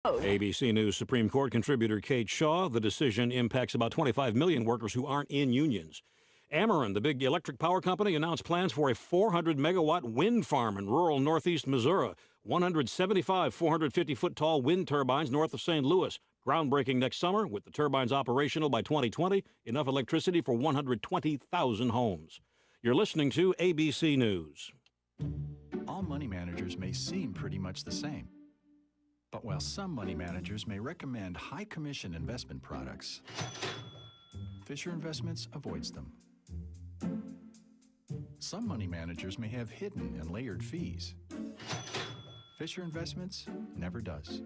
ABC News Supreme Court contributor Kate Shaw. The decision impacts about 25 million workers who aren't in unions. Ameren, the big electric power company, announced plans for a 400-megawatt wind farm in rural northeast Missouri. 175 450-foot-tall wind turbines north of St. Louis. Groundbreaking next summer, with the turbines operational by 2020. Enough electricity for 120,000 homes. You're listening to ABC News. All money managers may seem pretty much the same. But while some money managers may recommend high commission investment products, Fisher Investments avoids them. Some money managers may have hidden and layered fees. Fisher Investments never does.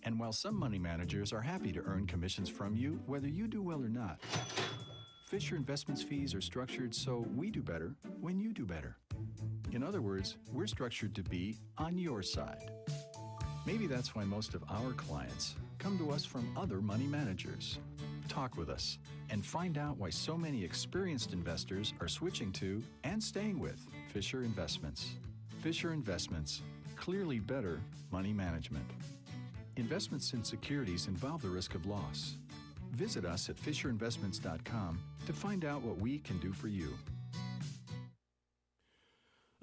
And while some money managers are happy to earn commissions from you, whether you do well or not, Fisher Investments fees are structured so we do better when you do better. In other words, we're structured to be on your side. Maybe that's why most of our clients come to us from other money managers. Talk with us and find out why so many experienced investors are switching to and staying with Fisher Investments. Fisher Investments, clearly better money management. Investments in securities involve the risk of loss. Visit us at FisherInvestments.com to find out what we can do for you.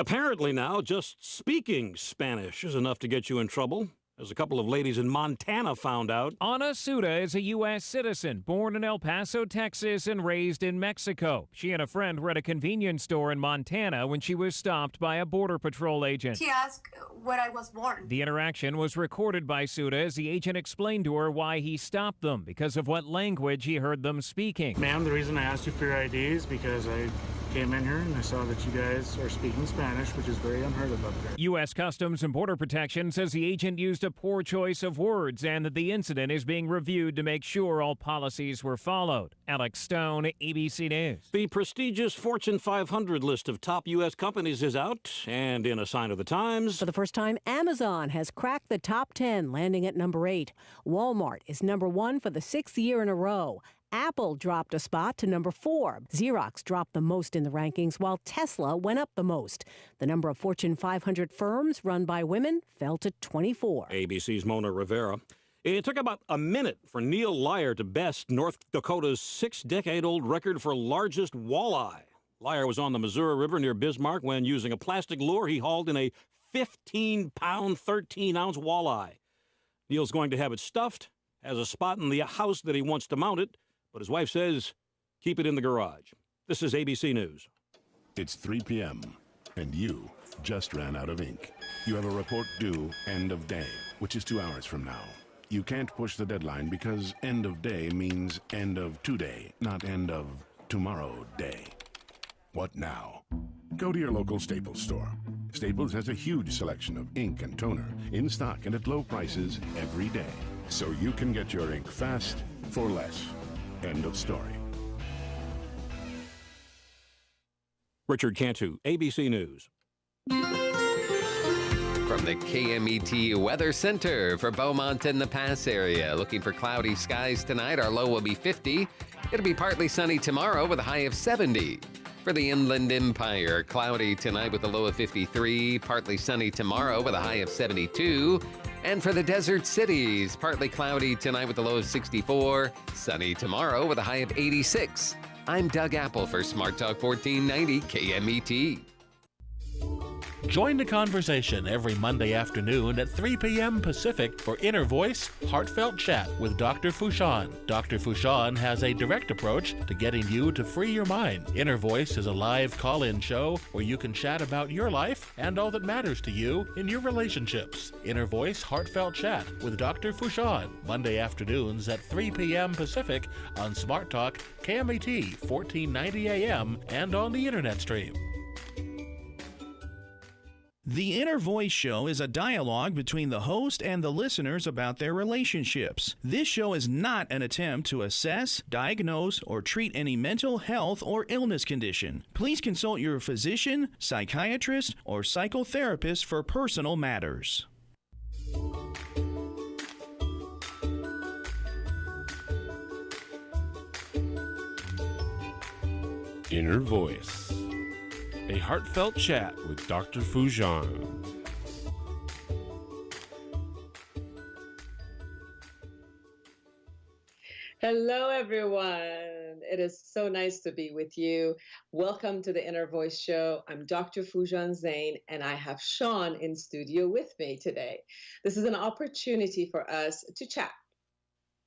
Apparently now, just speaking Spanish is enough to get you in trouble, as a couple of ladies in Montana found out. Ana Suda is a U.S. citizen, born in El Paso, Texas, and raised in Mexico. She and a friend were at a convenience store in Montana when she was stopped by a Border Patrol agent. He asked where I was born. The interaction was recorded by Suda as the agent explained to her why he stopped them, because of what language he heard them speaking. Ma'am, the reason I asked you for your ID is because I came in here and I saw that you guys are speaking Spanish, which is very unheard of up there. U.S. Customs and Border Protection says the agent used a poor choice of words and that the incident is being reviewed to make sure all policies were followed. Alex Stone, ABC News. The prestigious Fortune 500 list of top U.S. companies is out, and in a sign of the times, for the first time, Amazon has cracked the top 10, landing at number 8. Walmart is number 1 for the 6th year in a row. Apple dropped a spot to number 4. Xerox dropped the most in the rankings, while Tesla went up the most. The number of Fortune 500 firms run by women fell to 24. ABC's Mona Rivera. It took about a minute for Neil Lyer to best North Dakota's 6-decade-old record for largest walleye. Lyer was on the Missouri River near Bismarck when, using a plastic lure, he hauled in a 15-pound, 13-ounce walleye. Neil's going to have it stuffed, has a spot in the house that he wants to mount it, but his wife says, keep it in the garage. This is ABC News. It's 3 p.m., and you just ran out of ink. You have a report due end of day, which is 2 hours from now. You can't push the deadline because end of day means end of today, not end of tomorrow day. What now? Go to your local Staples store. Staples has a huge selection of ink and toner in stock and at low prices every day, so you can get your ink fast for less. End of story. Richard Cantu, ABC News. From the KMET Weather Center for Beaumont and the Pass area. Looking for cloudy skies tonight. Our low will be 50. It'll be partly sunny tomorrow with a high of 70. For the Inland Empire, cloudy tonight with a low of 53. Partly sunny tomorrow with a high of 72. And for the desert cities, partly cloudy tonight with a low of 64. Sunny tomorrow with a high of 86. I'm Doug Apple for Smart Talk 1490 KMET. Join the conversation every Monday afternoon at 3 p.m. Pacific for Inner Voice, Heartfelt Chat with Dr. Foojan. Dr. Foojan has a direct approach to getting you to free your mind. Inner Voice is a live call-in show where you can chat about your life and all that matters to you in your relationships. Inner Voice, Heartfelt Chat with Dr. Foojan, Monday afternoons at 3 p.m. Pacific on Smart Talk, KMET 1490 AM, and on the Internet stream. The Inner Voice Show is a dialogue between the host and the listeners about their relationships. This show is not an attempt to assess, diagnose, or treat any mental health or illness condition. Please consult your physician, psychiatrist, or psychotherapist for personal matters. Inner Voice, a heartfelt chat with Dr. Foojan. Hello, everyone. It is so nice to be with you. Welcome to the Inner Voice Show. I'm Dr. Foojan Zeine, and I have Sean in studio with me today. This is an opportunity for us to chat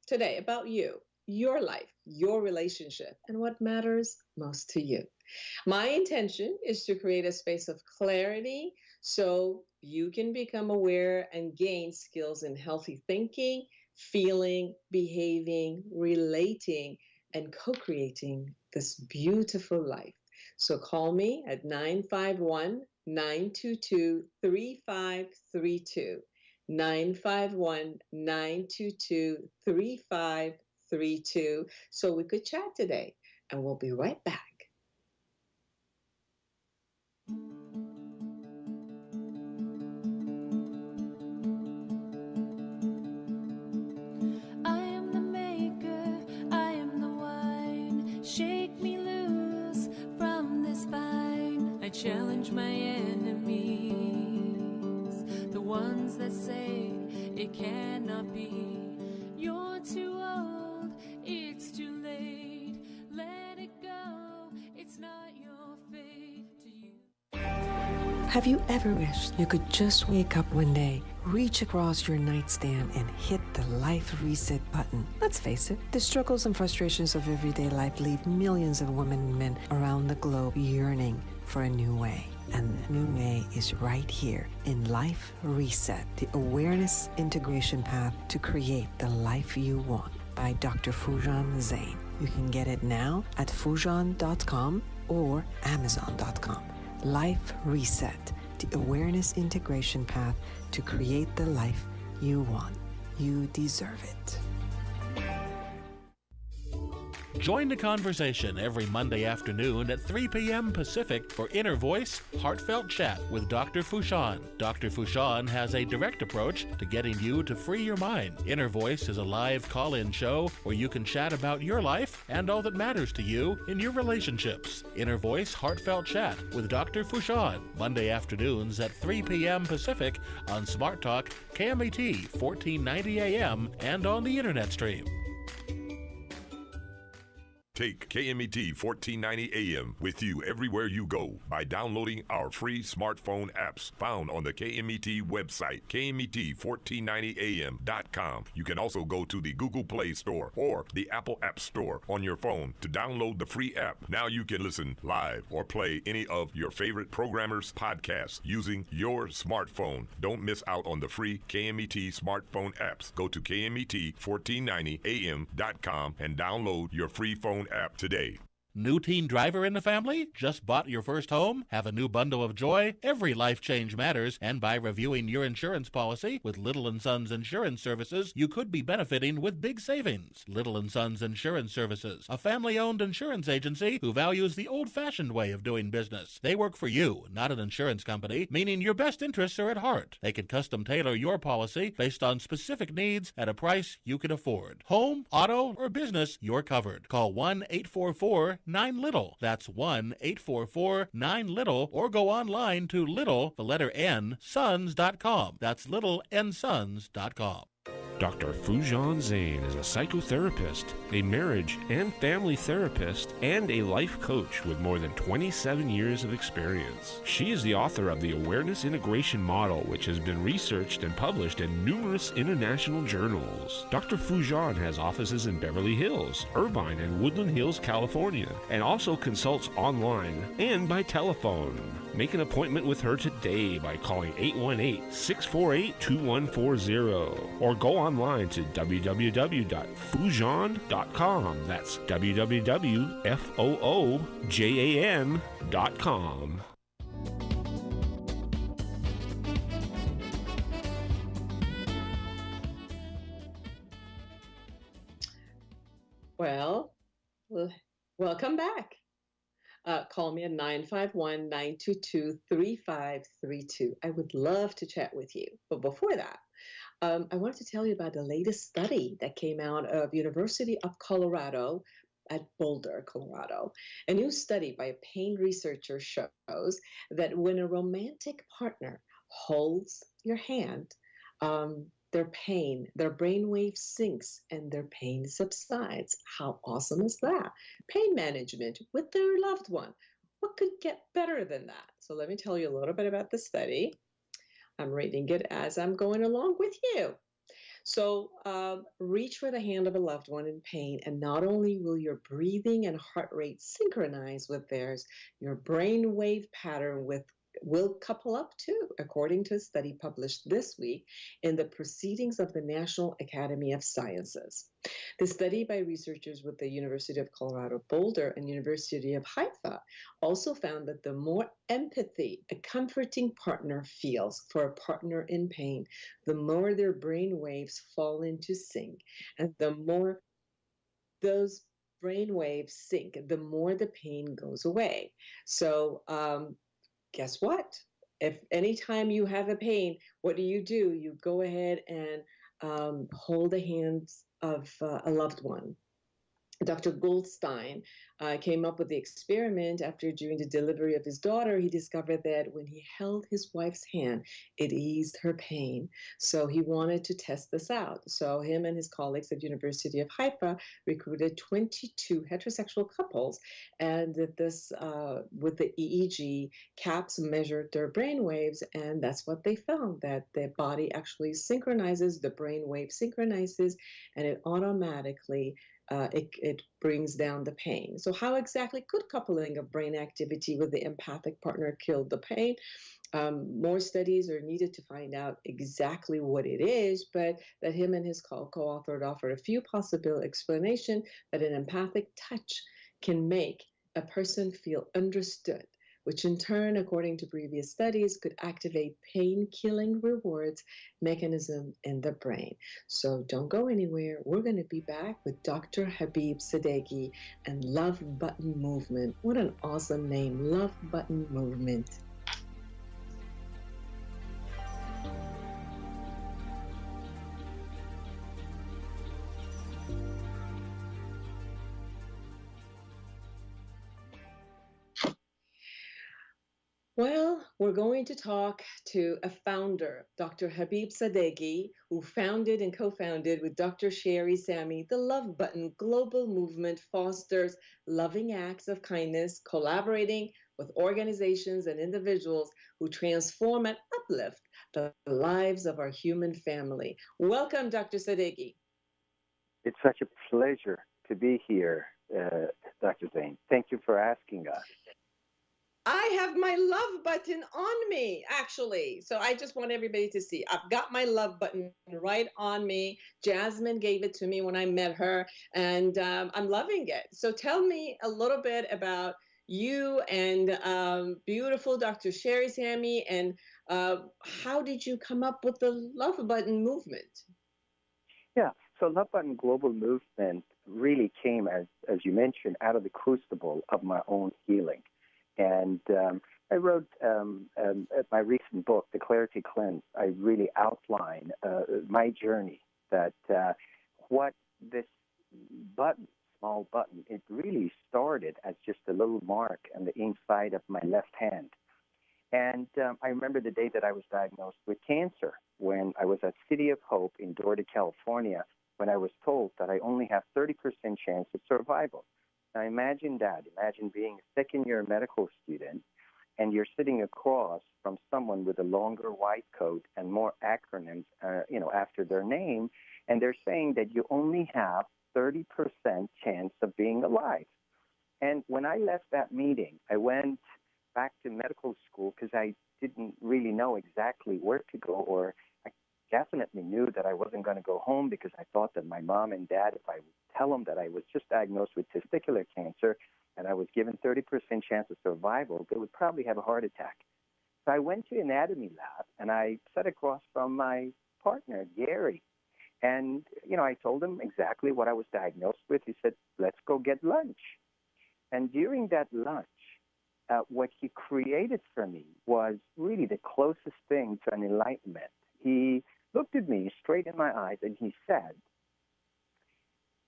today about you, your life, your relationship, and what matters most to you. My intention is to create a space of clarity so you can become aware and gain skills in healthy thinking, feeling, behaving, relating, and co creating this beautiful life. So call me at 951 922 3532. 951 922 3532 so we could chat today. And we'll be right back. I am the maker, I am the wine. Shake me loose from this vine. I challenge my enemies, the ones that say it cannot be. You're too old, it's too late. Let it go, it's not your fate to you. Have you ever wished you could just wake up one day, reach across your nightstand, and hit the life reset button? Let's face it, the struggles and frustrations of everyday life leave millions of women and men around the globe yearning for a new way. And the new way is right here in Life Reset, the awareness integration path to create the life you want by Dr. Foojan Zeine. You can get it now at Foojan.com or Amazon.com. Life Reset, the awareness integration path to create the life you want. You deserve it. Join the conversation every Monday afternoon at 3 p.m. Pacific for Inner Voice, Heartfelt Chat with Dr. Foojan. Dr. Foojan has a direct approach to getting you to free your mind. Inner Voice is a live call-in show where you can chat about your life and all that matters to you in your relationships. Inner Voice, Heartfelt Chat with Dr. Foojan, Monday afternoons at 3 p.m. Pacific on Smart Talk, KMET 1490 AM, and on the Internet stream. Take KMET 1490 AM with you everywhere you go by downloading our free smartphone apps found on the KMET website, KMET1490am.com. You can also go to the Google Play Store or the Apple App Store on your phone to download the free app. Now you can listen live or play any of your favorite programmers' podcasts using your smartphone. Don't miss out on the free KMET smartphone apps. Go to KMET1490am.com and download your free phone app today. New teen driver in the family? Just bought your first home? Have a new bundle of joy? Every life change matters, and by reviewing your insurance policy with Little & Sons Insurance Services, you could be benefiting with big savings. Little & Sons Insurance Services, a family-owned insurance agency who values the old-fashioned way of doing business. They work for you, not an insurance company, meaning your best interests are at heart. They can custom tailor your policy based on specific needs at a price you can afford. Home, auto, or business, you're covered. Call 1-844-9-LITTLE. That's 1-844-9-LITTLE, or go online to little, the letter N, sons.com. That's littleNsons.com. Dr. Foojan Zeine is a psychotherapist, a marriage and family therapist, and a life coach with more than 27 years of experience. She is the author of the Awareness Integration Model, which has been researched and published in numerous international journals. Dr. Foojan has offices in Beverly Hills, Irvine, and Woodland Hills, California, and also consults online and by telephone. Make an appointment with her today by calling 818-648-2140 or go online to www.foojan.com. That's www.foojan.com. Well, welcome back. Call me at 951-922-3532. I would love to chat with you. But before that, I wanted to tell you about the latest study that came out of University of Colorado at Boulder, Colorado. A new study by a pain researcher shows that when a romantic partner holds your hand, their pain, their brainwave sinks, and their pain subsides. How awesome is that? Pain management with their loved one. What could get better than that? So let me tell you a little bit about the study. I'm reading it as I'm going along with you. So reach for the hand of a loved one in pain, and not only will your breathing and heart rate synchronize with theirs, your brain wave pattern will couple up too, according to a study published this week in the Proceedings of the National Academy of Sciences. The study by researchers with the University of Colorado Boulder and University of Haifa also found that the more empathy a comforting partner feels for a partner in pain, the more their brain waves fall into sync, and the more those brain waves sync, the more the pain goes away. So guess what? If anytime you have a pain, what do? You go ahead and hold the hands of a loved one. Dr. Goldstein came up with the experiment after during the delivery of his daughter. He discovered that when he held his wife's hand, it eased her pain. So he wanted to test this out. So him and his colleagues at University of Haifa recruited 22 heterosexual couples, and this with the EEG caps measured their brain waves, and that's what they found, that the body actually synchronizes, the brain wave synchronizes, and it automatically it brings down the pain. So how exactly could coupling of brain activity with the empathic partner kill the pain? More studies are needed to find out exactly what it is, but that him and his co-authored offered a few possible explanations that an empathic touch can make a person feel understood, which in turn, according to previous studies, could activate pain-killing rewards mechanism in the brain. So don't go anywhere. We're going to be back with Dr. Habib Sadeghi and Love Button Movement. What an awesome name, Love Button Movement. Well, we're going to talk to a founder, Dr. Habib Sadeghi, who founded and co-founded with Dr. Sherry Sami the Love Button Global Movement fosters loving acts of kindness, collaborating with organizations and individuals who transform and uplift the lives of our human family. Welcome, Dr. Sadeghi. It's such a pleasure to be here, Dr. Zeine. Thank you for asking us. I have my love button on me, actually. So I just want everybody to see. I've got my love button right on me. Jasmine gave it to me when I met her, and I'm loving it. So tell me a little bit about you and beautiful Dr. Sherry Sami, and how did you come up with the love button movement? Yeah, so Love Button Global Movement really came, as you mentioned, out of the crucible of my own healing. And I wrote my recent book, The Clarity Cleanse. I really outline my journey, that what this button, small button, it really started as just a little mark on the inside of my left hand. And I remember the day that I was diagnosed with cancer, when I was at City of Hope in Dorada, California, when I was told that I only have 30% chance of survival. Now imagine that. Imagine being a second-year medical student, and you're sitting across from someone with a longer white coat and more acronyms, after their name, and they're saying that you only have 30% chance of being alive. And when I left that meeting, I went back to medical school because I didn't really know exactly where to go, or I definitely knew that I wasn't going to go home because I thought that my mom and dad, if I would tell them that I was just diagnosed with testicular cancer and I was given 30% chance of survival, they would probably have a heart attack. So I went to anatomy lab and I sat across from my partner, Gary. And, I told him exactly what I was diagnosed with. He said, let's go get lunch. And during that lunch, what he created for me was really the closest thing to an enlightenment. He looked at me straight in my eyes and he said,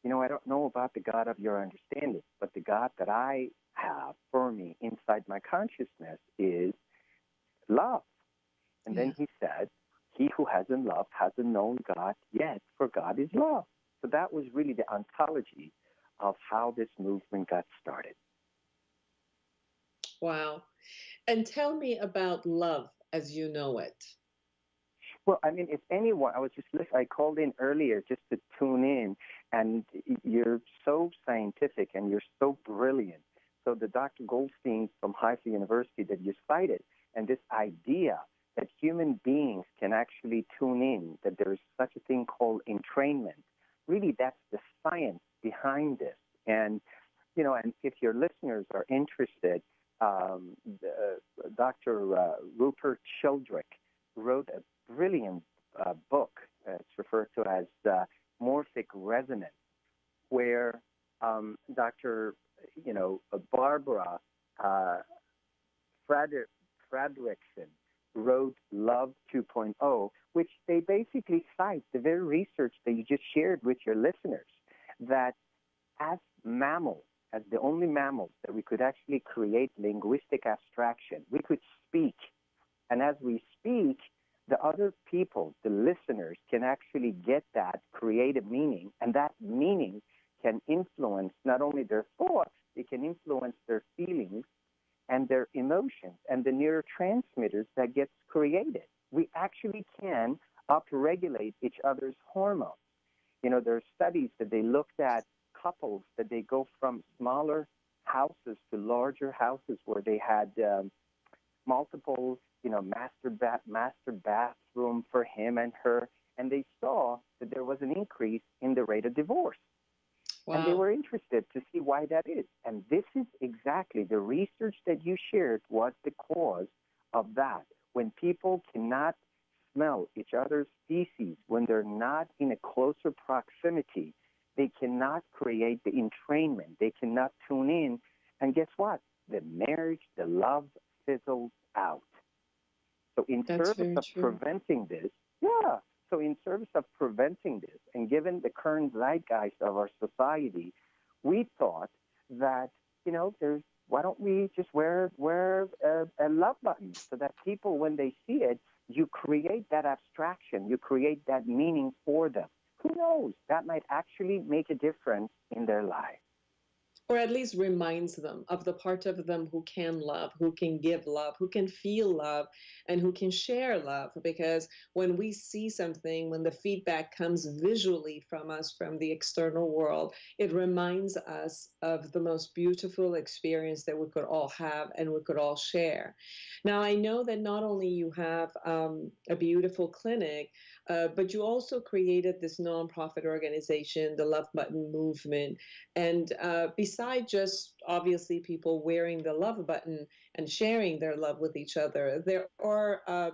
I don't know about the God of your understanding, but the God that I have for me inside my consciousness is love. And then he said, he who hasn't loved hasn't known God yet, for God is love. So that was really the ontology of how this movement got started. Wow. And tell me about love as you know it. Well, I mean, if anyone, I was just listening, I called in earlier just to tune in, and you're so scientific and you're so brilliant. So the Dr. Goldstein from Haifa University that you cited, and this idea that human beings can actually tune in, that there is such a thing called entrainment, really that's the science behind this. And, you know, and if your listeners are interested, Dr. Rupert Sheldrake wrote a brilliant book. It's referred to as Morphic Resonance, where Dr. Barbara Fredrickson wrote Love 2.0, which they basically cite the very research that you just shared with your listeners, that as mammals, as the only mammals that we could actually create linguistic abstraction, we could speak. And as we speak, the other people, the listeners, can actually get that, create a meaning, and that meaning can influence not only their thoughts, it can influence their feelings and their emotions and the neurotransmitters that gets created. We actually can upregulate each other's hormones. You know, there are studies that they looked at couples that they go from smaller houses to larger houses where they had multiple, master bathroom for him and her, and they saw that there was an increase in the rate of divorce. Wow. And they were interested to see why that is. And this is exactly the research that you shared was the cause of that. When people cannot smell each other's feces, when they're not in a closer proximity, they cannot create the entrainment. They cannot tune in. And guess what? The marriage, the love fizzles out. So in service of preventing this, so in service of preventing this, and given the current zeitgeist of our society, we thought that, why don't we just wear a love button so that people, when they see it, you create that abstraction, you create that meaning for them. Who knows? That might actually make a difference in their life. Or at least reminds them of the part of them who can love, who can give love, who can feel love, and who can share love. Because when we see something, when the feedback comes visually from us, from the external world, it reminds us of the most beautiful experience that we could all have and we could all share. Now, I know that not only you have a beautiful clinic, but you also created this nonprofit organization, the Love Button Movement. And besides just obviously people wearing the love button and sharing their love with each other, there are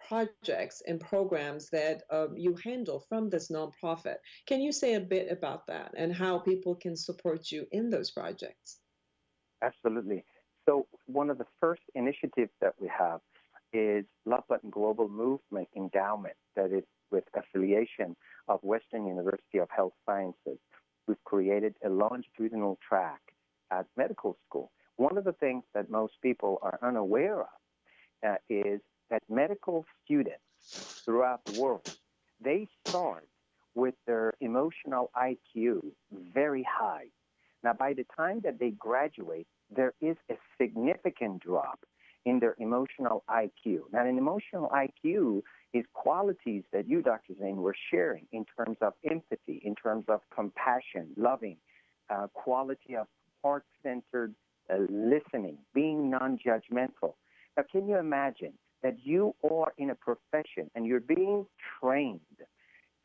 projects and programs that you handle from this nonprofit. Can you say a bit about that and how people can support you in those projects? Absolutely. So one of the first initiatives that we have is Love Button Global Movement Endowment, that is with affiliation of Western University of Health Sciences. We've created a longitudinal track at medical school. One of the things that most people are unaware of is that medical students throughout the world, they start with their emotional IQ very high. Now, by the time that they graduate, there is a significant drop in their emotional IQ. Now, an emotional IQ is qualities that you, Dr. Zeine, were sharing in terms of empathy, in terms of compassion, loving, quality of heart-centered listening, being non-judgmental. Now, can you imagine that you are in a profession and you're being trained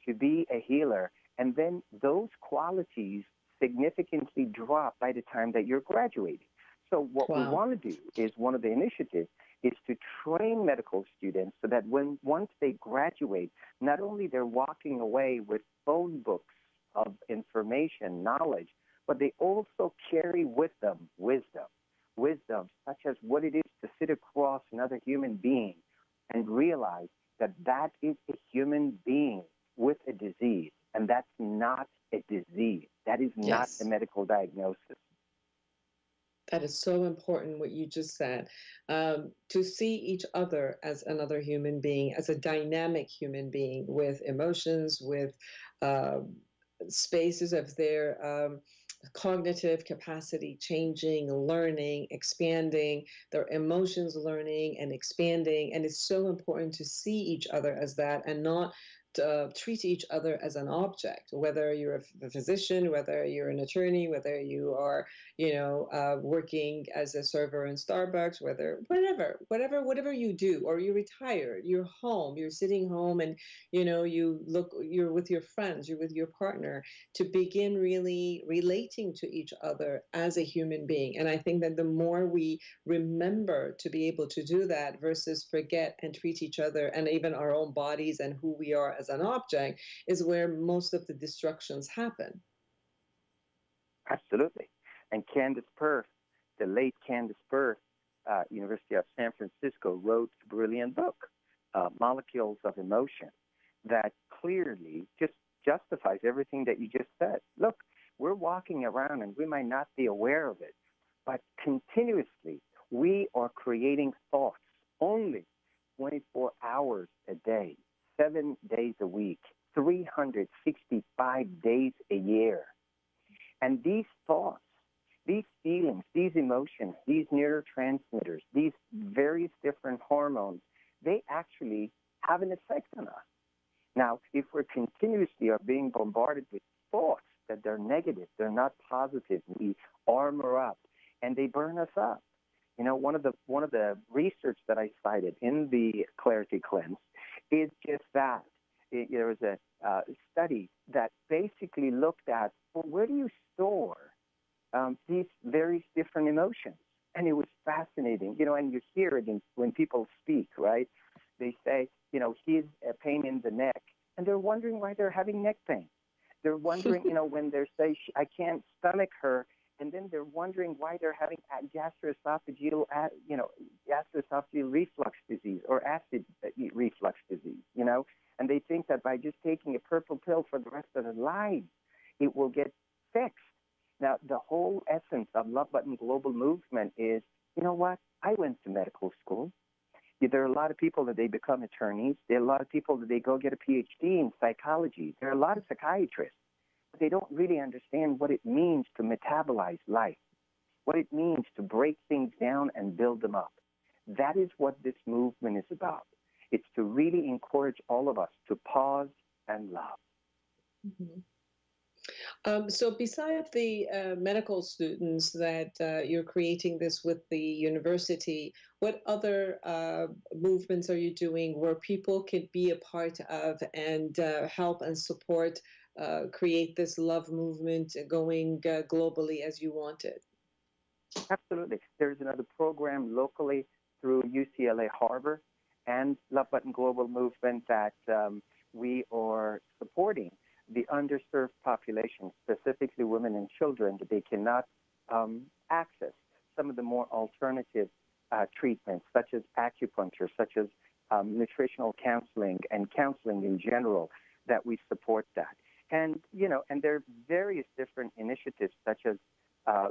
to be a healer, and then those qualities significantly drop by the time that you're graduating? So what we want to do is one of the initiatives is to train medical students so that once they graduate, not only they're walking away with phone books of information, knowledge, but they also carry with them wisdom such as what it is to sit across another human being and realize that that is a human being with a disease, and that's not a disease. That is not a medical diagnosis. That is so important what you just said. To see each other as another human being, as a dynamic human being with emotions, with uh, spaces of their cognitive capacity changing, learning, expanding, their emotions learning and expanding. And it's so important to see each other as that and not treat each other as an object, whether you're a physician, whether you're an attorney, whether you are, working as a server in Starbucks, whatever you do, or you're retired, you're home, you're sitting home, and you're with your friends, you're with your partner, to begin really relating to each other as a human being. And I think that the more we remember to be able to do that versus forget and treat each other and even our own bodies and who we are as an object, is where most of the destructions happen. Absolutely. And Candace Purse, the late Candace Purse, University of San Francisco, wrote a brilliant book, Molecules of Emotion, that clearly just justifies everything that you just said. Look, we're walking around and we might not be aware of it, but continuously we are creating thoughts only 24 hours a day, 7 days a week, 365 days a year. And these thoughts, these feelings, these emotions, these neurotransmitters, these various different hormones, they actually have an effect on us. Now, if we're continuously are being bombarded with thoughts that they're negative, they're not positive, we armor up and they burn us up. One of the research that I cited in the Clarity Cleanse is just that. There was a study that basically looked at, well, where do you store these various different emotions? And it was fascinating, and you hear it when people speak, right? They say, he's a pain in the neck, and they're wondering why they're having neck pain. They're wondering, when they say, I can't stomach her, and then they're wondering why they're having gastroesophageal reflux disease or acid reflux disease, and they think that by just taking a purple pill for the rest of their lives, it will get fixed. Now, the whole essence of Love Button Global Movement is, you know what? I went to medical school. There are a lot of people that they become attorneys. There are a lot of people that they go get a PhD in psychology. There are a lot of psychiatrists, but they don't really understand what it means to metabolize life, what it means to break things down and build them up. That is what this movement is about. It's to really encourage all of us to pause and love. Mm-hmm. So besides the medical students that you're creating this with the university, what other movements are you doing where people could be a part of and help and support create this love movement going globally as you want it? Absolutely. There's another program locally through UCLA Harbor and Love Button Global Movement that we are supporting the underserved population, specifically women and children, that they cannot access some of the more alternative treatments, such as acupuncture, such as nutritional counseling and counseling in general, that we support that. And, and there are various different initiatives, such as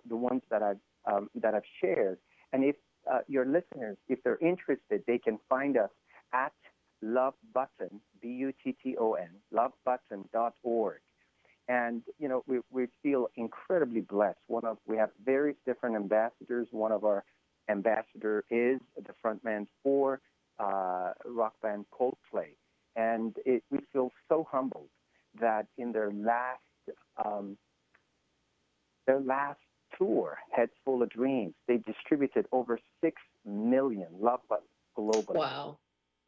the ones that I've shared. And if your listeners, if they're interested, they can find us at Love Button, BUTTON, lovebutton.org. And, we feel incredibly blessed. We have various different ambassadors. One of our ambassador is the frontman for rock band Coldplay. And we feel so humbled that in their last tour, Heads Full of Dreams, they distributed over 6 million Love Buttons globally. Wow.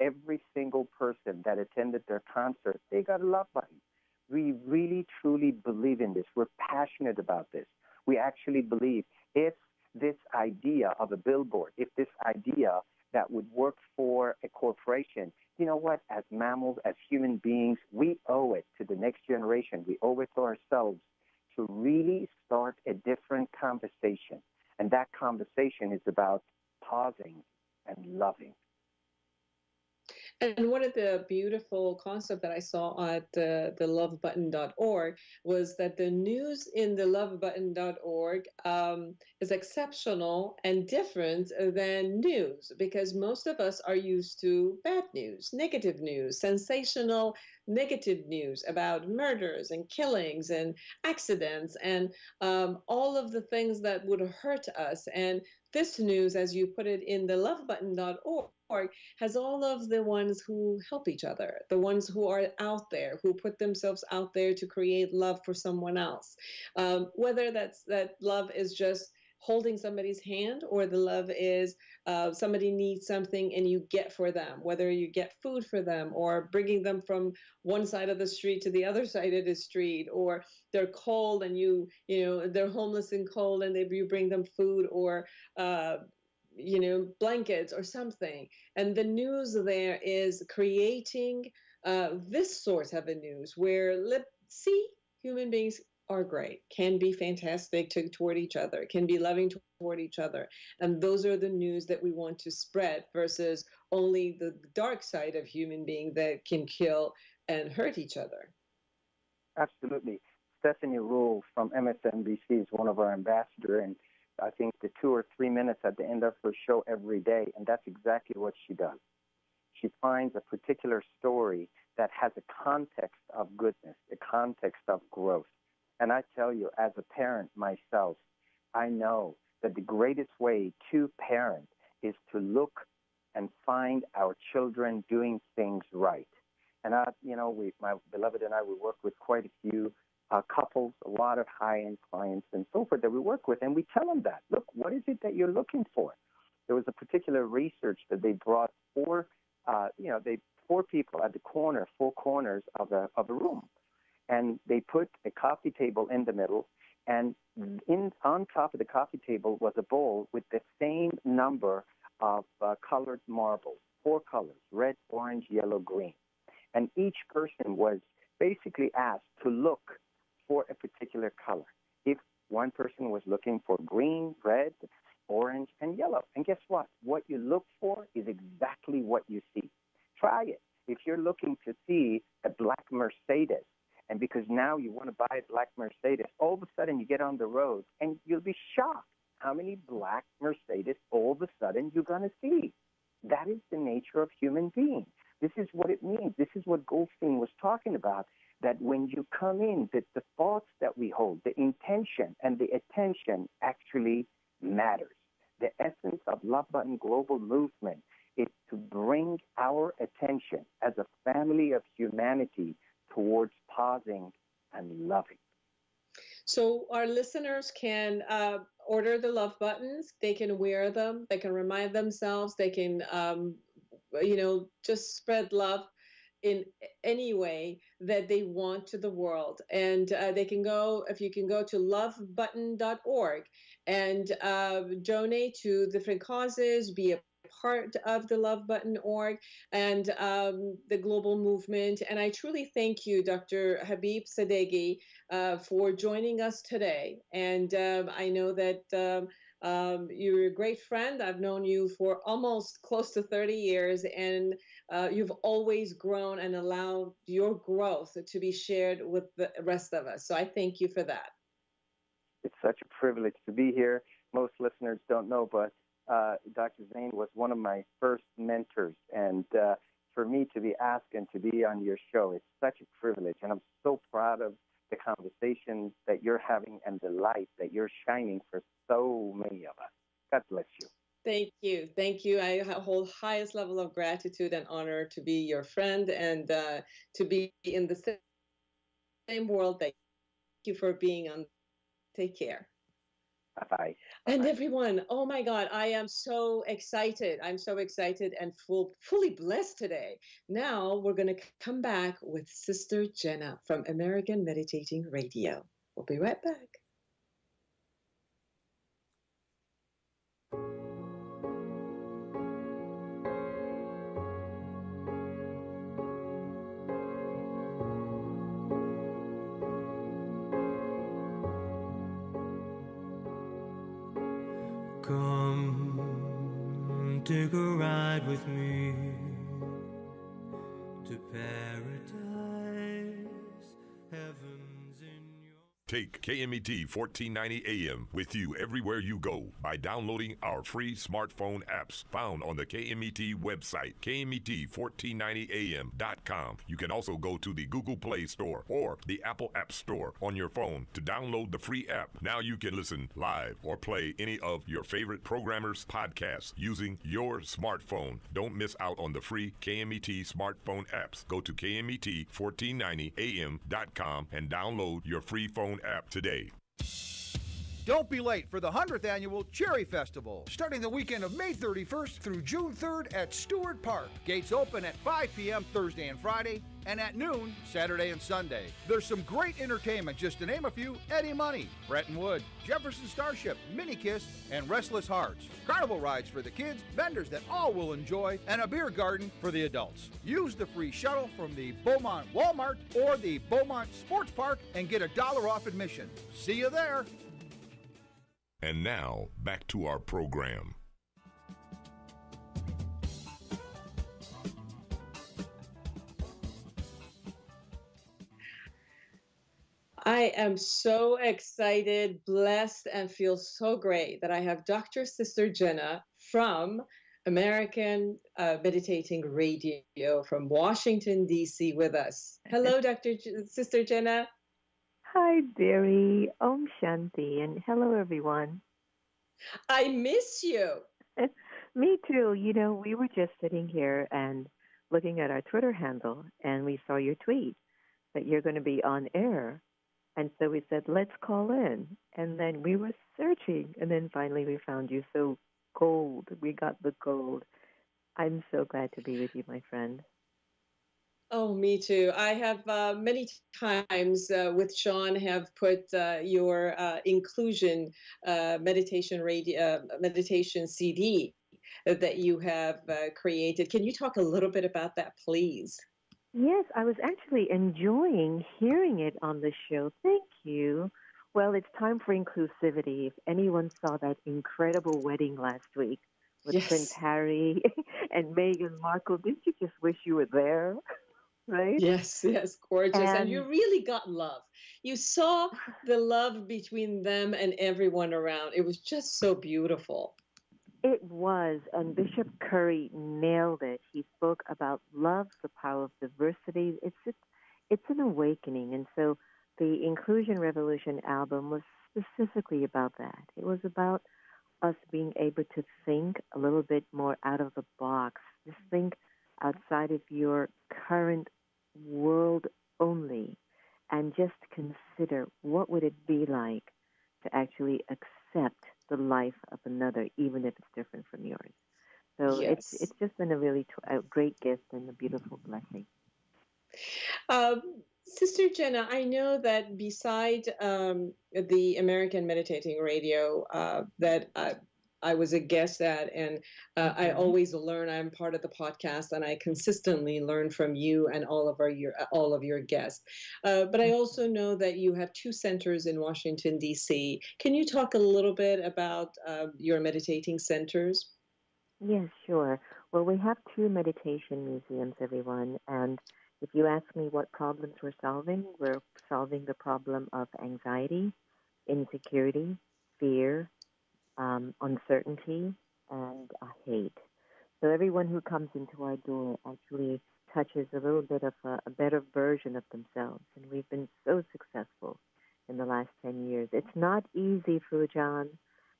Every single person that attended their concert, they got a love button. We really, truly believe in this. We're passionate about this. We actually believe if this idea of a billboard, if this idea that would work for a corporation, you know what, as mammals, as human beings, we owe it to the next generation. We owe it to ourselves to really start a different conversation. And that conversation is about pausing and loving. And one of the beautiful concepts that I saw at the lovebutton.org was that the news in the lovebutton.org is exceptional and different than news, because most of us are used to bad news, negative news, sensational negative news about murders and killings and accidents and all of the things that would hurt us. And this news, as you put it in the lovebutton.org, has all of the ones who help each other, the ones who are out there, who put themselves out there to create love for someone else. Whether that love is just holding somebody's hand, or the love is somebody needs something and you get for them, whether you get food for them or bringing them from one side of the street to the other side of the street, or they're cold and you know, they're homeless and cold and you bring them food, or blankets or something. And the news there is creating this sort of a news where, see, human beings are great, can be fantastic toward each other, can be loving toward each other. And those are the news that we want to spread, versus only the dark side of human being that can kill and hurt each other. Absolutely. Stephanie Rule from MSNBC is one of our ambassadors, and I think the 2 or 3 minutes at the end of her show every day, and that's exactly what she does. She finds a particular story that has a context of goodness, a context of growth. And I tell you, as a parent myself, I know that the greatest way to parent is to look and find our children doing things right. And my beloved and I, we work with quite a few couples, a lot of high-end clients and so forth that we work with, and we tell them that, look, what is it that you're looking for? There was a particular research that they brought four people at the four corners of a room, and they put a coffee table in the middle, and on top of the coffee table was a bowl with the same number of colored marbles, 4 colors, red, orange, yellow, green. And each person was basically asked to look for a particular color. If one person was looking for green, red, orange, and yellow. And guess what? What you look for is exactly what you see. Try it. If you're looking to see a black Mercedes, and because now you want to buy a black Mercedes, all of a sudden you get on the road and you'll be shocked how many black Mercedes all of a sudden you're going to see. That is the nature of human beings. This is what it means. This is what Goldstein was talking about, that when you come in, that the thoughts that we hold, the intention and the attention actually matters. The essence of Love Button Global Movement is to bring our attention as a family of humanity towards pausing and loving. So our listeners can order the love buttons. They can wear them. They can remind themselves. They can, just spread love in any way that they want to the world. And they can go, if you can go to lovebutton.org and donate to different causes, be a part of the Love Button org and the global movement. And I truly thank you, Dr. Habib Sadeghi, for joining us today. And I know that you're a great friend. I've known you for almost close to 30 years, and you've always grown and allowed your growth to be shared with the rest of us. So I thank you for that. It's such a privilege to be here. Most listeners don't know, but Dr. Zeine was one of my first mentors, and for me to be asked and to be on your show, it's such a privilege, and I'm so proud of the conversations that you're having and the light that you're shining for so many of us. God bless you. Thank you. Thank you. I hold highest level of gratitude and honor to be your friend and to be in the same world. Thank you for being on. Take care. Bye-bye. And everyone, oh my God, I am so excited. I'm so excited and fully blessed today. Now we're going to come back with Sister Jenna from American Meditating Radio. We'll be right back. Come, take a ride with me Paradise, heavens in your... Take KMET 1490 AM with you everywhere you go by downloading our free smartphone apps found on the KMET website, KMET1490am.com. You can also go to the Google Play Store or the Apple App Store on your phone to download the free app. Now you can listen live or play any of your favorite programmers' podcasts using your smartphone. Don't miss out on the free KMET smartphone apps. Go to KMET1490am.com and download your free phone app today. Don't be late for the 100th Annual Cherry Festival, starting the weekend of May 31st through June 3rd at Stewart Park. Gates open at 5 p.m. Thursday and Friday, and at noon Saturday and Sunday. There's some great entertainment, just to name a few: Eddie Money, Bretton Wood, Jefferson Starship, Mini Kiss, and Restless Hearts. Carnival rides for the kids, vendors that all will enjoy, and a beer garden for the adults. Use the free shuttle from the Beaumont Walmart or the Beaumont Sports Park and get $1 off admission. See you there. And now, back to our program. I am so excited, blessed, and feel so great that I have Dr. Sister Jenna from American Meditating Radio from Washington, D.C. with us. Hello, Sister Jenna. Hi, dearie. Om Shanti, and hello, everyone. I miss you. Me too. You know, we were just sitting here and looking at our Twitter handle, and we saw your tweet that you're going to be on air. And so we said, let's call in. And then we were searching, and then finally we found you. So gold. We got the gold. I'm so glad to be with you, my friend. Oh, me too. I have many times with Sean have put your inclusion meditation CD that you have created. Can you talk a little bit about that, please? Yes, I was actually enjoying hearing it on the show. Thank you. Well, it's time for inclusivity. If anyone saw that incredible wedding last week with Prince Harry and Meghan Markle, didn't you just wish you were there? Right? Yes, gorgeous. And you really got love. You saw the love between them and everyone around. It was just so beautiful. It was, and Bishop Curry nailed it. He spoke about love, the power of diversity. It's an awakening. And so the Inclusion Revolution album was specifically about that. It was about us being able to think a little bit more out of the box, just think outside of your current world only, and just consider what would it be like to actually accept the life of another, even if it's different from yours. So it's just been a really a great gift and a beautiful blessing. Sister Jenna, I know that beside the American Meditating Radio that I was a guest at, and I always learn. I'm part of the podcast, and I consistently learn from you and all of your guests. But I also know that you have 2 centers in Washington, D.C. Can you talk a little bit about your meditating centers? Yes, sure. Well, we have 2 meditation museums, everyone, and if you ask me what problems we're solving the problem of anxiety, insecurity, fear, uncertainty, and hate. So everyone who comes into our door actually touches a little bit of a better version of themselves. And we've been so successful in the last 10 years. It's not easy, Foojan,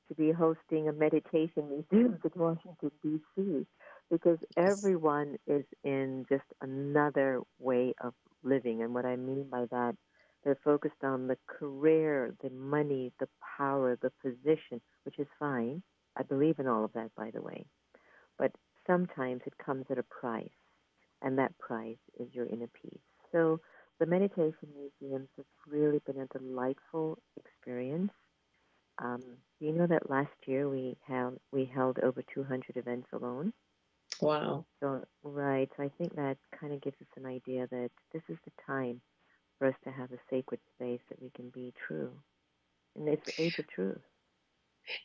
to be hosting a meditation museum in Washington, D.C., because everyone is in just another way of living. And what I mean by that, they're focused on the career, the money, the power, the position, which is fine. I believe in all of that, by the way. But sometimes it comes at a price, and that price is your inner peace. So the meditation museums have really been a delightful experience. You know that last year we held over 200 events alone. Wow. So, right. So I think that kind of gives us an idea that this is the time for us to have a sacred space that we can be true. And it's the age of truth.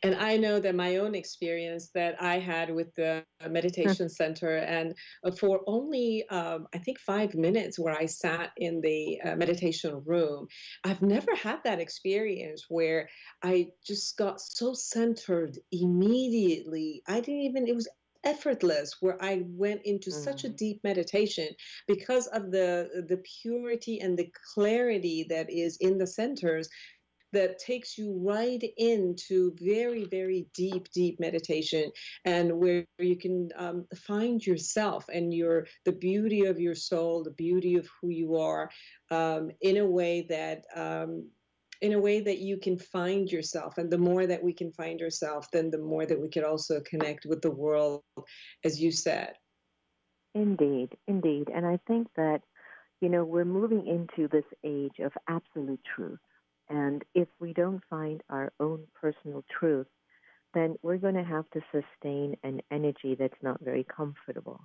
And I know that my own experience that I had with the meditation center, and for only, I think, 5 minutes where I sat in the meditation room, I've never had that experience where I just got so centered immediately. I didn't even, it was effortless where I went into such a deep meditation because of the purity and the clarity that is in the centers that takes you right into very, very deep, deep meditation, and where you can find yourself and the beauty of your soul, the beauty of who you are, in a way that. In a way that you can find yourself. And the more that we can find ourselves, then the more that we can also connect with the world, as you said. Indeed, indeed. And I think that, we're moving into this age of absolute truth. And if we don't find our own personal truth, then we're going to have to sustain an energy that's not very comfortable.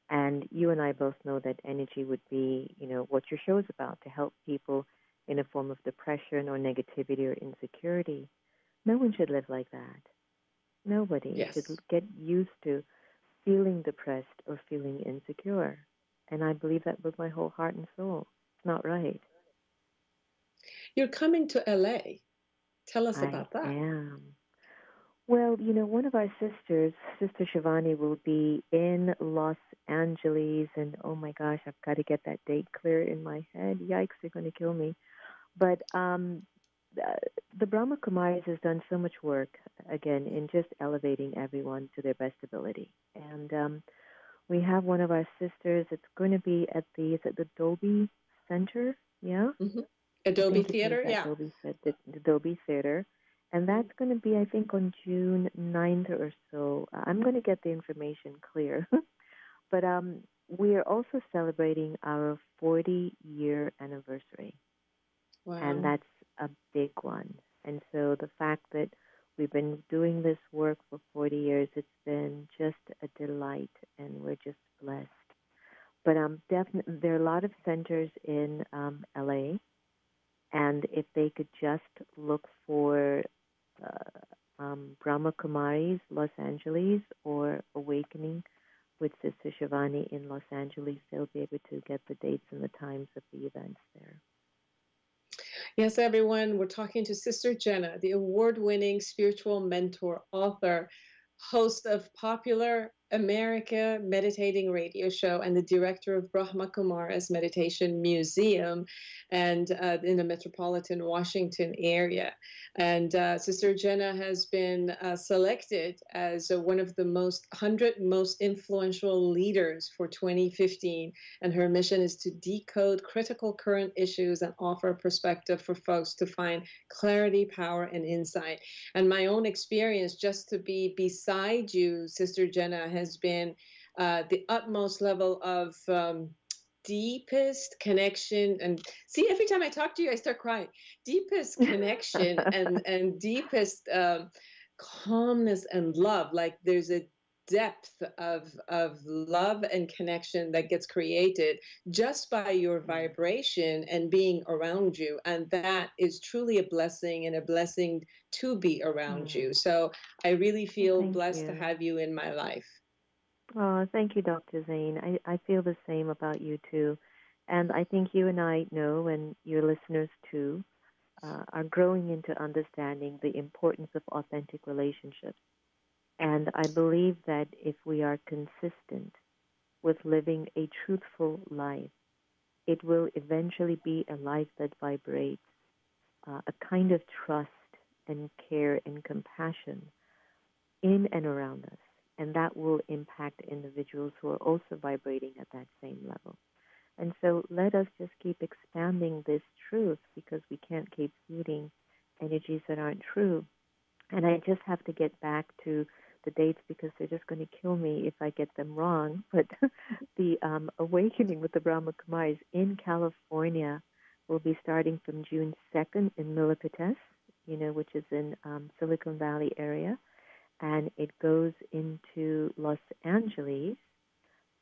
And you and I both know that energy would be, what your show is about, to help people in a form of depression or negativity or insecurity. No one should live like that. Nobody should get used to feeling depressed or feeling insecure. And I believe that with my whole heart and soul. It's not right. You're coming to LA. Tell us about that. I am. Well, one of our sisters, Sister Shivani, will be in Los Angeles. And oh my gosh, I've got to get that date clear in my head. Yikes, they're going to kill me. But the Brahma Kumaris has done so much work, again, in just elevating everyone to their best ability. And we have one of our sisters. It's going to be at the Dolby Center, yeah? Mm-hmm. Adobe Theater, yeah. The Adobe Theater. And that's going to be, I think, on June 9th or so. I'm going to get the information clear. But we are also celebrating our 40-year anniversary. Wow. And that's a big one. And so the fact that we've been doing this work for 40 years, it's been just a delight, and we're just blessed. But definitely, there are a lot of centers in LA, and if they could just look for Brahma Kumaris, Los Angeles, or Awakening with Sister Shivani in Los Angeles, they'll be able to get the dates and the times of the events there. Yes, everyone, we're talking to Sister Jenna, the award-winning spiritual mentor, author, host of Popular America Meditating Radio Show, and the director of Brahma Kumaris Meditation Museum, and in the metropolitan Washington area. And Sister Jenna has been selected as one of the 100 most influential leaders for 2015. And her mission is to decode critical current issues and offer perspective for folks to find clarity, power, and insight. And my own experience, just to be beside you, Sister Jenna, has been the utmost level of deepest connection. And see, every time I talk to you, I start crying. Deepest connection and deepest calmness and love. Like there's a depth of love and connection that gets created just by your vibration and being around you. And that is truly a blessing, and a blessing to be around you. So I really feel blessed to have you in my life. Oh, thank you, Dr. Zeine. I feel the same about you, too. And I think you and I know, and your listeners, too, are growing into understanding the importance of authentic relationships. And I believe that if we are consistent with living a truthful life, it will eventually be a life that vibrates a kind of trust and care and compassion in and around us. And that will impact individuals who are also vibrating at that same level. And so let us just keep expanding this truth, because we can't keep feeding energies that aren't true. And I just have to get back to the dates, because they're just going to kill me if I get them wrong. But the Awakening with the Brahma Kumaris in California will be starting from June 2nd in Milpitas, which is in Silicon Valley area. And it goes into Los Angeles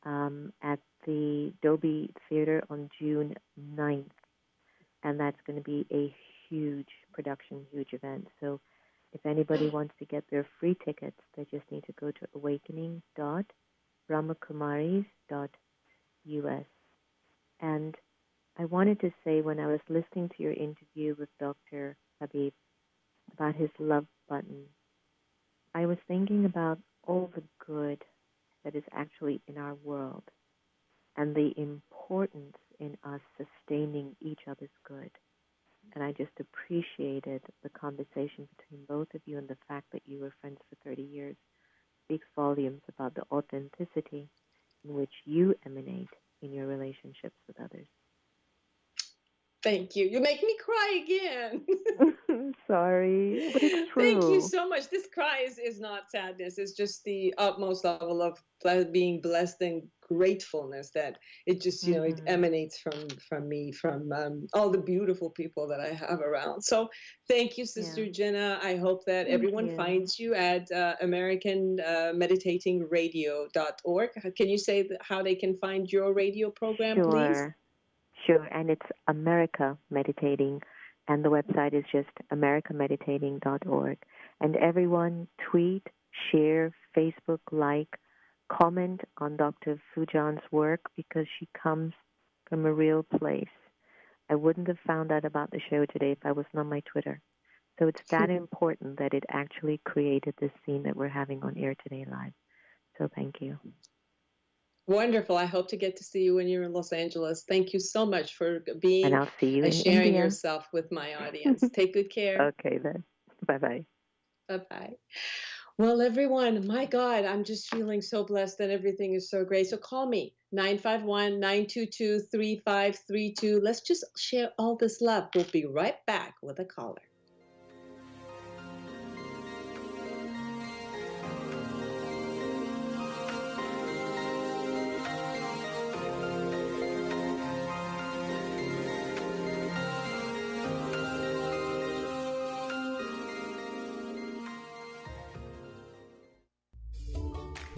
at the Dolby Theater on June 9th. And that's going to be a huge production, huge event. So If anybody wants to get their free tickets, they just need to go to awakening.brahmakumaris.us. And I wanted to say, when I was listening to your interview with Dr. Habib about his love button, I was thinking about all the good that is actually in our world and the importance in us sustaining each other's good. And I just appreciated the conversation between both of you, and the fact that you were friends for 30 years speaks volumes about the authenticity in which you emanate in your relationships with others. Thank you. You make me cry again. Sorry, but it's true. Thank you so much. This cry is not sadness. It's just the utmost level of being blessed and gratefulness that it just, it emanates from me, from all the beautiful people that I have around. So thank you, Sister Jenna. I hope that everyone finds you at AmericanMeditatingRadio.org. Can you say how they can find your radio program, please? Sure, and it's America Meditating, and the website is just americameditating.org. And everyone tweet, share, Facebook like, comment on Dr. Foojan's work, because she comes from a real place. I wouldn't have found out about the show today if I wasn't on my Twitter. So it's that important that it actually created this scene that we're having on air today live. So thank you. Wonderful. I hope to get to see you when you're in Los Angeles. Thank you so much for being and I'll see you in sharing India. yourself with my audience. Take good care. Okay, then. Bye-bye. Bye-bye. Well, everyone, my God, I'm just feeling so blessed that everything is so great. So call me, 951-922-3532. Let's just share all this love. We'll be right back with a caller.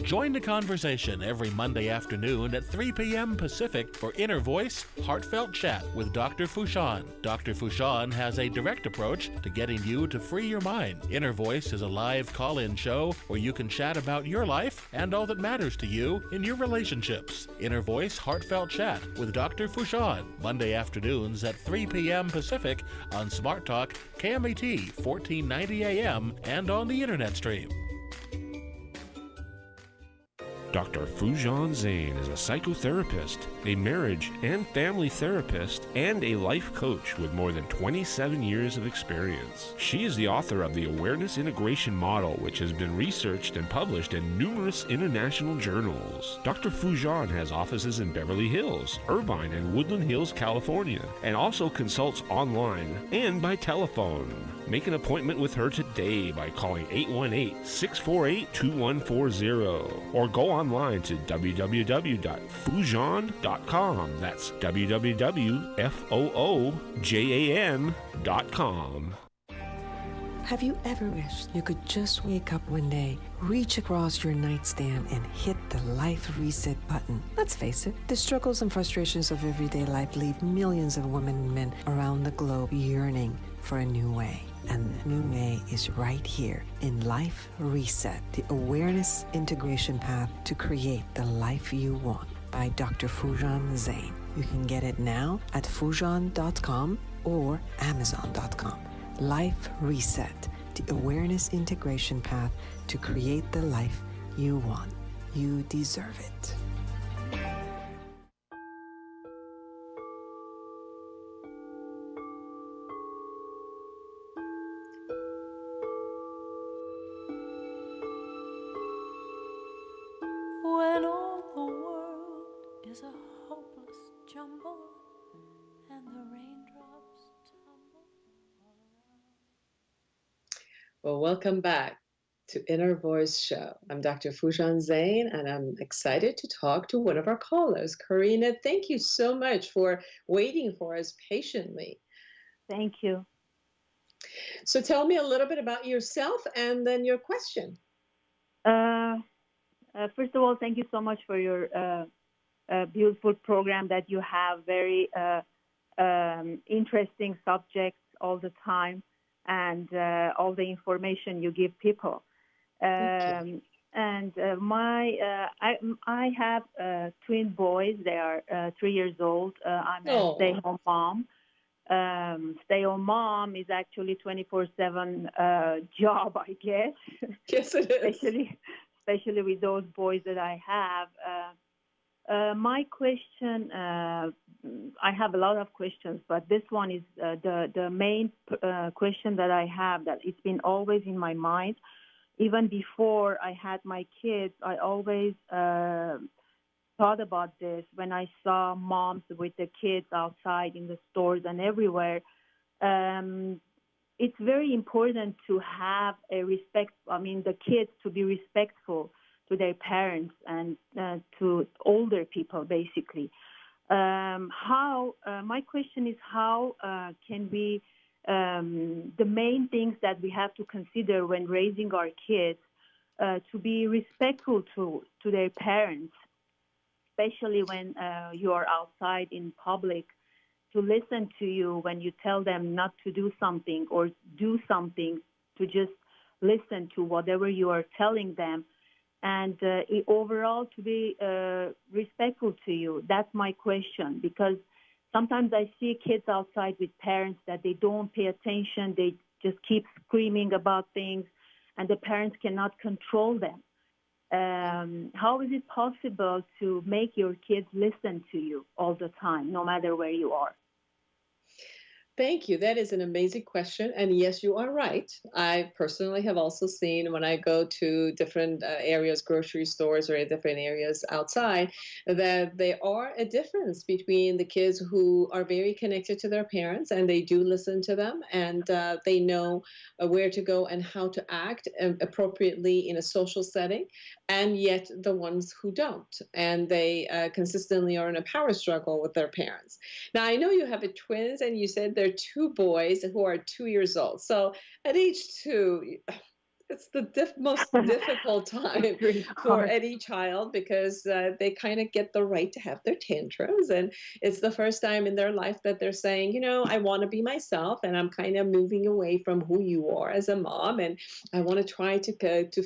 Join the conversation every Monday afternoon at 3 p.m. Pacific for Inner Voice, Heartfelt Chat with Dr. Foojan. Dr. Foojan has a direct approach to getting you to free your mind. Inner Voice is a live call-in show where you can chat about your life and all that matters to you in your relationships. Inner Voice, Heartfelt Chat with Dr. Foojan, Monday afternoons at 3 p.m. Pacific on Smart Talk, KMET 1490 AM, and on the Internet stream. Dr. Foojan Zeine is a psychotherapist, a marriage and family therapist, and a life coach with more than 27 years of experience. She is the author of the Awareness Integration Model, which has been researched and published in numerous international journals. Dr. Foojan has offices in Beverly Hills, Irvine, and Woodland Hills, California, and also consults online and by telephone. Make an appointment with her today by calling 818-648-2140 or go online to www.foojan.com. That's www.foojan.com. Have you ever wished you could just wake up one day, reach across your nightstand, and hit the life reset button? Let's face it, the struggles and frustrations of everyday life leave millions of women and men around the globe yearning for a new way. And the new way is right here in Life Reset, the awareness integration path to create the life you want by Dr. Foojan Zeine. You can get it now at Foojan.com or Amazon.com. Life Reset, the awareness integration path to create the life you want. You deserve it. When all the world is a hopeless jumble and the raindrops tumble all around. Well, welcome back to Inner Voice Show. I'm Dr. Foojan Zeine, and I'm excited to talk to one of our callers. Karina, thank you so much for waiting for us patiently. Thank you. So tell me a little bit about yourself and then your question. First of all, thank you so much for your beautiful program that you have. Very interesting subjects all the time. and all the information you give people. And I have twin boys. They are 3 years old. I'm a stay-home mom. Stay-home mom is actually 24/7 job, I guess. Yes, it is. Especially with those boys that I have. My question, I have a lot of questions, but this one is the main question that I have, that it's been always in my mind. Even before I had my kids, I always thought about this when I saw moms with the kids outside in the stores and everywhere. It's very important to have a respect, the kids to be respectful to their parents and to older people, basically. My question is, how can we, the main things that we have to consider when raising our kids, to be respectful to their parents, especially when you are outside in public, to listen to you when you tell them not to do something or do something, to just listen to whatever you are telling them, and overall to be respectful to you. That's my question, because sometimes I see kids outside with parents that they don't pay attention. They just keep screaming about things, and the parents cannot control them. How is it possible to make your kids listen to you all the time, no matter where you are? Thank you. That is an amazing question. And yes, you are right. I personally have also seen when I go to different areas, grocery stores or different areas outside, that there are a difference between the kids who are very connected to their parents and they do listen to them, and they know where to go and how to act appropriately in a social setting, and yet the ones who don't. And they consistently are in a power struggle with their parents. Now, I know you have twins, and you said they're two boys who are 2 years old. So at age 2, it's the most difficult time for any child, because they kind of get the right to have their tantrums. And it's the first time in their life that they're saying, I want to be myself, and I'm kind of moving away from who you are as a mom. And I want to try to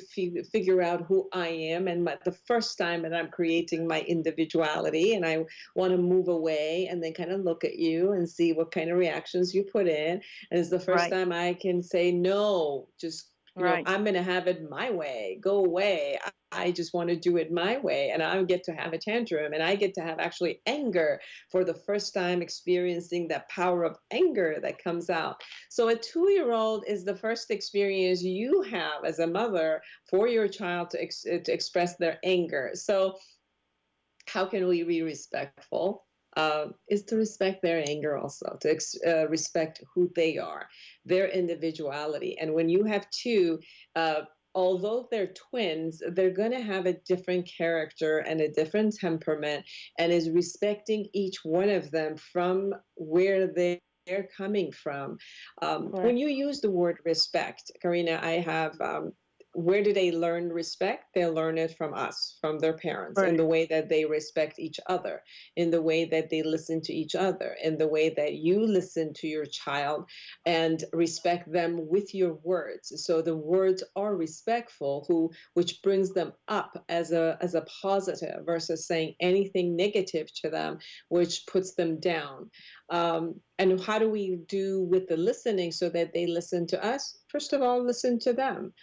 figure out who I am. And the first time that I'm creating my individuality, and I want to move away and then kind of look at you and see what kind of reactions you put in. And it's the first time I can say, no, just I'm going to have it my way. Go away. I just want to do it my way. And I get to have a tantrum, and I get to have actually anger for the first time, experiencing that power of anger that comes out. So a 2-year-old is the first experience you have as a mother for your child to express their anger. So how can we be respectful? Is to respect their anger also, to respect who they are, their individuality. And when you have two, although they're twins, they're going to have a different character and a different temperament, and is respecting each one of them from where they're coming from. When you use the word respect, Karina, I have... where do they learn respect? They learn it from us, from their parents, in the way that they respect each other, in the way that they listen to each other, in the way that you listen to your child and respect them with your words. So the words are respectful, which brings them up as a positive, versus saying anything negative to them, which puts them down. And how do we do with the listening so that they listen to us? First of all, listen to them.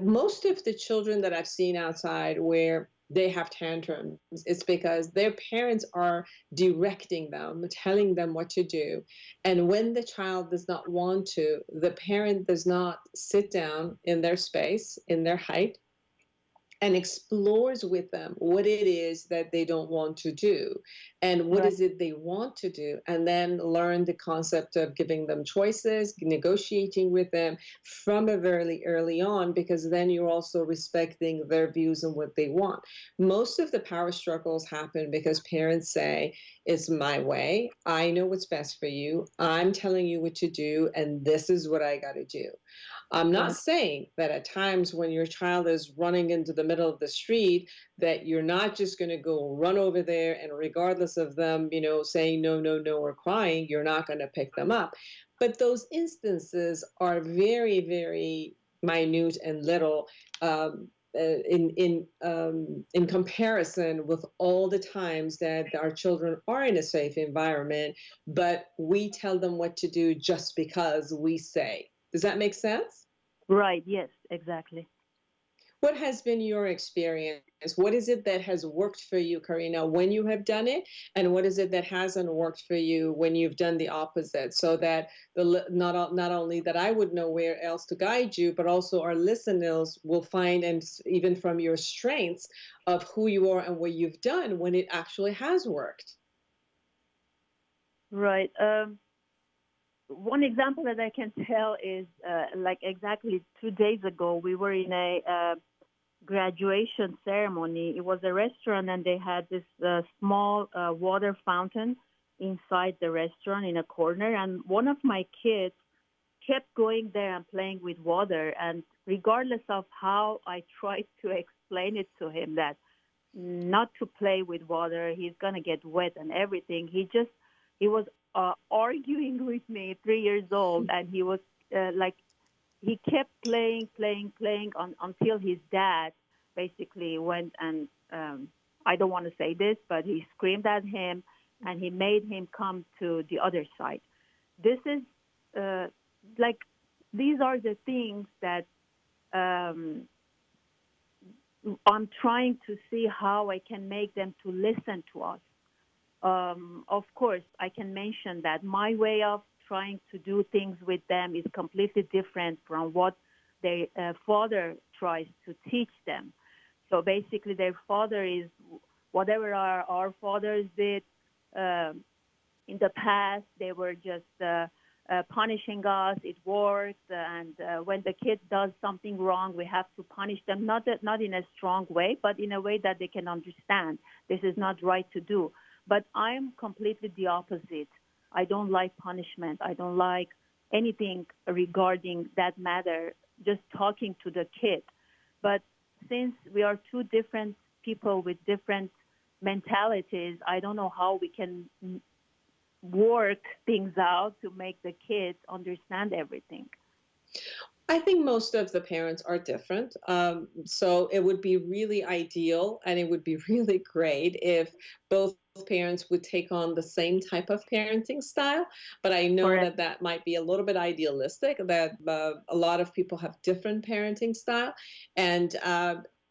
Most of the children that I've seen outside where they have tantrums, it's because their parents are directing them, telling them what to do. And when the child does not want to, the parent does not sit down in their space, in their height, and explores with them what it is that they don't want to do and what is it they want to do, and then learn the concept of giving them choices, negotiating with them from a very early on, because then you're also respecting their views and what they want. Most of the power struggles happen because parents say, it's my way, I know what's best for you, I'm telling you what to do, and this is what I got to do. I'm not saying that at times when your child is running into the middle of the street, that you're not just going to go run over there, and regardless of them, saying no, no, no, or crying, you're not going to pick them up. But those instances are very, very minute and little. In comparison with all the times that our children are in a safe environment, but we tell them what to do just because we say. Does that make sense? Right. Yes, exactly. What has been your experience? What is it that has worked for you, Karina, when you have done it? And what is it that hasn't worked for you when you've done the opposite? So that not only that I would know where else to guide you, but also our listeners will find, and even from your strengths of who you are and what you've done, when it actually has worked. Right. One example that I can tell is like exactly 2 days ago, we were in a graduation ceremony. It was a restaurant, and they had this small water fountain inside the restaurant in a corner. And one of my kids kept going there and playing with water. And regardless of how I tried to explain it to him that not to play with water, he's going to get wet and everything, he was arguing with me, 3 years old, and he was he kept playing until his dad basically went and, I don't want to say this, but he screamed at him and he made him come to the other side. This is these are the things that I'm trying to see how I can make them to listen to us. Of course, I can mention that my way of trying to do things with them is completely different from what their father tries to teach them. So basically, their father is whatever our fathers did in the past. They were just punishing us. It works, and when the kid does something wrong, we have to punish them. Not in a strong way, but in a way that they can understand this is not right to do. But I'm completely the opposite. I don't like punishment. I don't like anything regarding that matter, just talking to the kid. But since we are two different people with different mentalities, I don't know how we can work things out to make the kids understand everything. I think most of the parents are different. So it would be really ideal and it would be really great if both parents would take on the same type of parenting style. But I know that might be a little bit idealistic, that a lot of people have different parenting style. And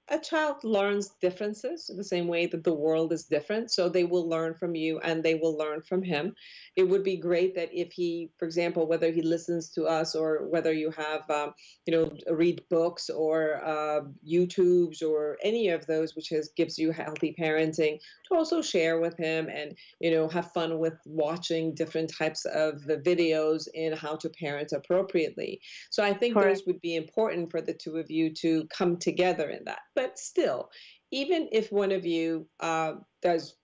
a child learns differences the same way that the world is different. So they will learn from you and they will learn from him. It would be great that if he, for example, whether he listens to us or whether you have, read books or YouTubes or any of those, which gives you healthy parenting, to also share with him and, have fun with watching different types of videos in how to parent appropriately. So I think those would be important for the two of you to come together in that. But still, even if one of you does,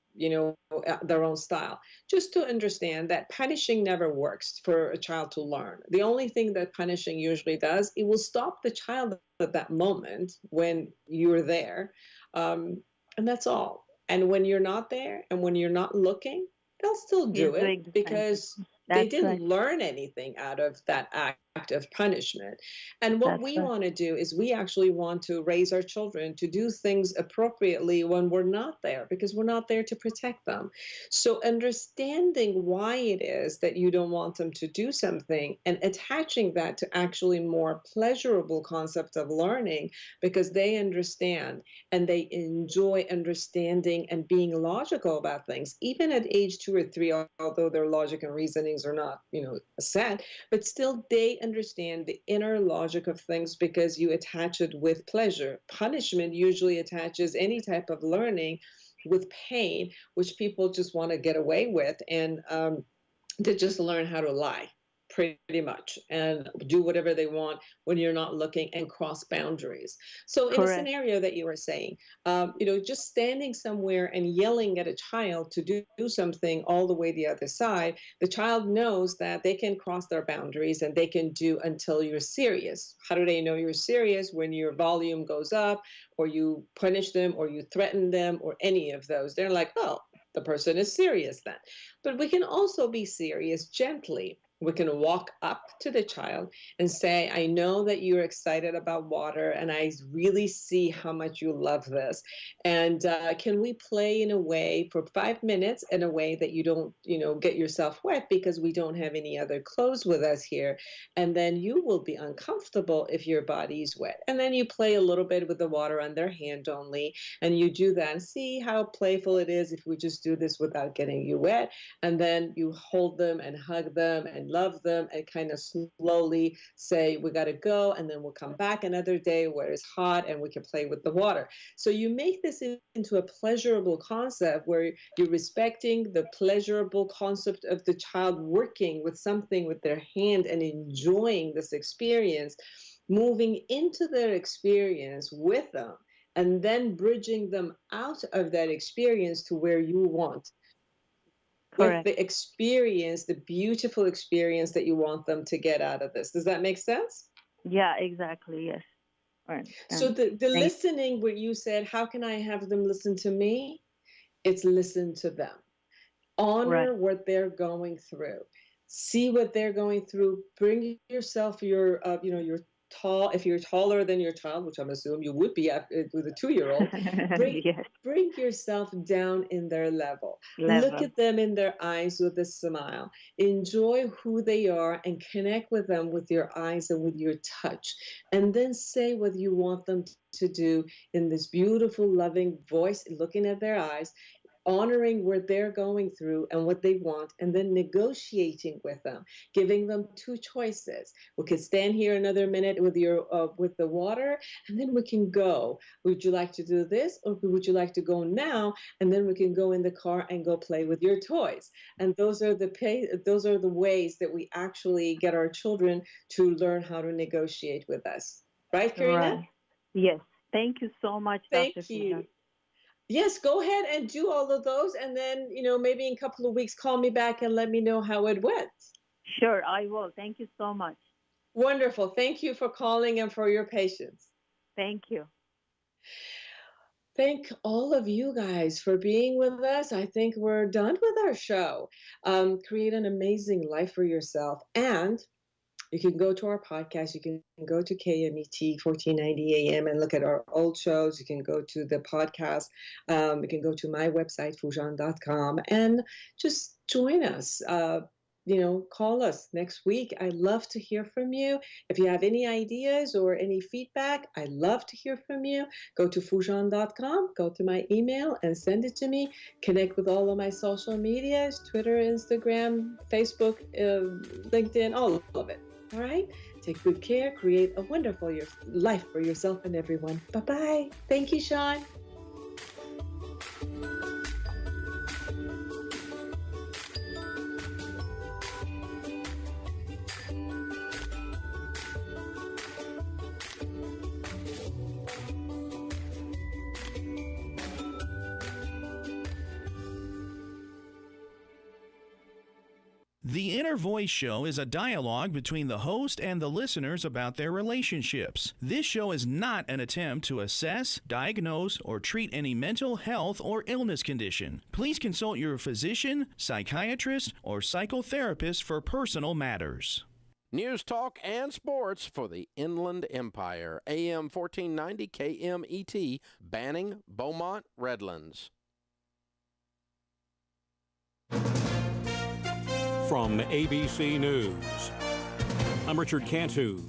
their own style, just to understand that punishing never works for a child to learn. The only thing that punishing usually does, it will stop the child at that moment when you're there. And that's all. And when you're not there and when you're not looking, they'll still do it because they didn't learn anything out of that act of punishment. And what we want to do is we actually want to raise our children to do things appropriately when we're not there, because we're not there to protect them. So understanding why it is that you don't want them to do something and attaching that to actually more pleasurable concept of learning, because they understand and they enjoy understanding and being logical about things, even at age 2 or 3, although their logic and reasonings are not, set, but still they understand the inner logic of things because you attach it with pleasure. Punishment usually attaches any type of learning with pain, which people just want to get away with and to just learn how to lie, pretty much, and do whatever they want when you're not looking and cross boundaries. So in a scenario that you were saying, just standing somewhere and yelling at a child to do something all the way the other side, the child knows that they can cross their boundaries and they can do until you're serious. How do they know you're serious? When your volume goes up or you punish them or you threaten them or any of those. They're like, oh, the person is serious then. But we can also be serious gently. We can walk up to the child and say, I know that you're excited about water, and I really see how much you love this. And can we play in a way for 5 minutes in a way that you don't, get yourself wet because we don't have any other clothes with us here. And then you will be uncomfortable if your body is wet. And then you play a little bit with the water on their hand only. And you do that and see how playful it is if we just do this without getting you wet. And then you hold them and hug them and love them and kind of slowly say, we got to go. And then we'll come back another day where it's hot and we can play with the water. So you make this into a pleasurable concept where you're respecting the pleasurable concept of the child working with something with their hand and enjoying this experience, moving into their experience with them, and then bridging them out of that experience to where you want. Correct. With the experience, the beautiful experience that you want them to get out of this. Does that make sense? Yeah, exactly. Yes. All right. So the listening where you said, how can I have them listen to me? It's listen to them. Honor what they're going through. See what they're going through. Bring yourself your tall, if you're taller than your child, which I'm assuming you would be with a 2-year-old, bring yourself down in their level. Look at them in their eyes with a smile. Enjoy who they are and connect with them with your eyes and with your touch. And then say what you want them to do in this beautiful, loving voice, looking at their eyes, honoring what they're going through and what they want, and then negotiating with them, giving them 2 choices. We could stand here another minute with with the water, and then we can go. Would you like to do this, or would you like to go now? And then we can go in the car and go play with your toys. And those are the ways that we actually get our children to learn how to negotiate with us. Right, Karina? Right. Yes. Thank you so much, Dr. Thank you. Yes, go ahead and do all of those. And then, maybe in a couple of weeks, call me back and let me know how it went. Sure, I will. Thank you so much. Wonderful. Thank you for calling and for your patience. Thank you. Thank all of you guys for being with us. I think we're done with our show. Create an amazing life for yourself. And you can go to our podcast. You can go to KMET 1490 AM and look at our old shows. You can go to the podcast. You can go to my website, Foojan.com, and just join us. Call us next week. I love to hear from you. If you have any ideas or any feedback, I love to hear from you. Go to Foojan.com, go to my email and send it to me. Connect with all of my social medias, Twitter, Instagram, Facebook, LinkedIn, all of it. All right? Take good care. Create a wonderful life for yourself and everyone. Bye-bye. Thank you, Sean. The Inner Voice Show is a dialogue between the host and the listeners about their relationships. This show is not an attempt to assess, diagnose, or treat any mental health or illness condition. Please consult your physician, psychiatrist, or psychotherapist for personal matters. News, talk, and sports for the Inland Empire. AM 1490 KMET, Banning, Beaumont, Redlands. From ABC News, I'm Richard Cantu.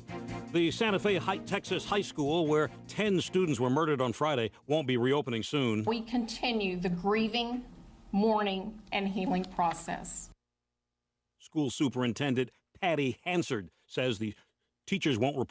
The Santa Fe Texas High School, where 10 students were murdered on Friday, won't be reopening soon. We continue the grieving, mourning, and healing process. School Superintendent Patty Hansard says the teachers won't report